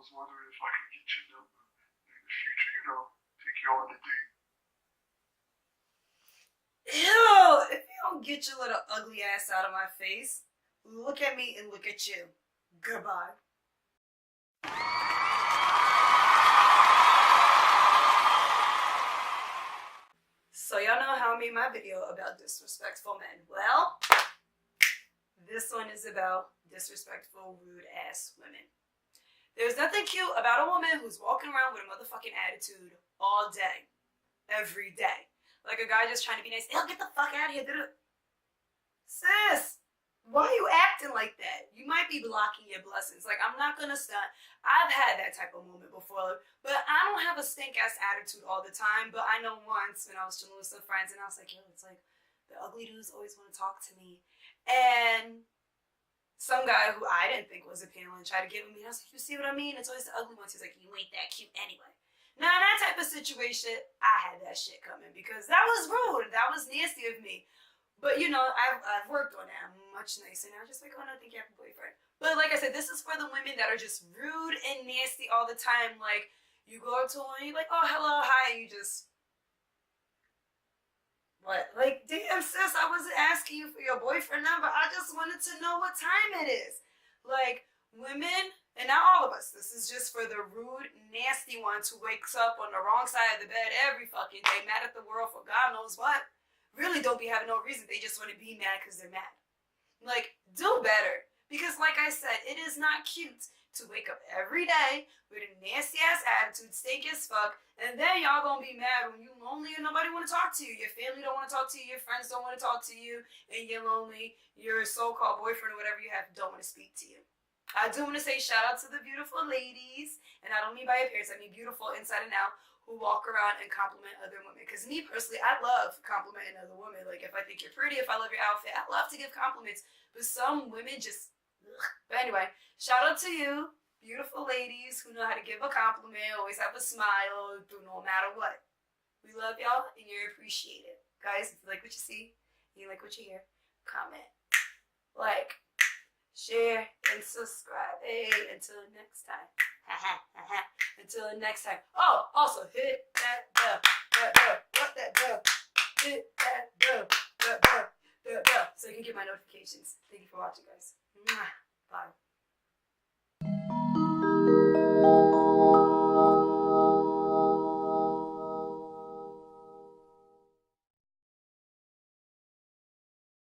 was wondering if I could get your number in the future, take you on a date. Ew! If you don't get your little ugly ass out of my face, look at me and look at you. Goodbye. So y'all know how I made my video about disrespectful men. Well, this one is about disrespectful, rude ass women. There's nothing cute about a woman who's walking around with a motherfucking attitude all day, every day. Like a guy just trying to be nice. Get the fuck out of here. Sis, why are you acting like that? You might be blocking your blessings. Like, I'm not gonna stunt. I've had that type of moment before, but I don't have a stink ass attitude all the time. But I know once when I was chilling with some friends and I was like, yo, it's like the ugly dudes always want to talk to me. And some guy who I didn't think was appealing tried to get with me. And I was like, you see what I mean? It's always the ugly ones. He's like, you ain't that cute anyway. Now, in that type of situation, I had that shit coming because that was rude. That was nasty of me. But, I've worked on that. I'm much nicer now. Just like, oh, no, I think you have a boyfriend. But like I said, this is for the women that are just rude and nasty all the time. Like, you go up to one, you're like, oh, hello, hi, and you just... What? Like, damn, sis, I wasn't asking you for your boyfriend number. I just wanted to know what time it is. Like, women... And not all of us. This is just for the rude, nasty ones who wakes up on the wrong side of the bed every fucking day, mad at the world for God knows what. Really don't be having no reason. They just want to be mad because they're mad. Like, do better. Because like I said, it is not cute to wake up every day with a nasty-ass attitude, stink as fuck, and then y'all gonna be mad when you lonely and nobody want to talk to you. Your family don't want to talk to you. Your friends don't want to talk to you. And you're lonely. Your so-called boyfriend or whatever you have don't want to speak to you. I do want to say shout out to the beautiful ladies, and I don't mean by appearance, I mean beautiful inside and out, who walk around and compliment other women. Because me personally, I love complimenting other women. Like if I think you're pretty, if I love your outfit, I love to give compliments. But some women just, ugh. But anyway, shout out to you, beautiful ladies who know how to give a compliment, always have a smile, no matter what. We love y'all, and you're appreciated. Guys, if you like what you see, you like what you hear, comment, like, share, and subscribe. Hey, until next time. Until next time. Oh, also hit that bell. What that bell? Hit that bell. Bell. So you can get my notifications. Thank you for watching, guys. Bye.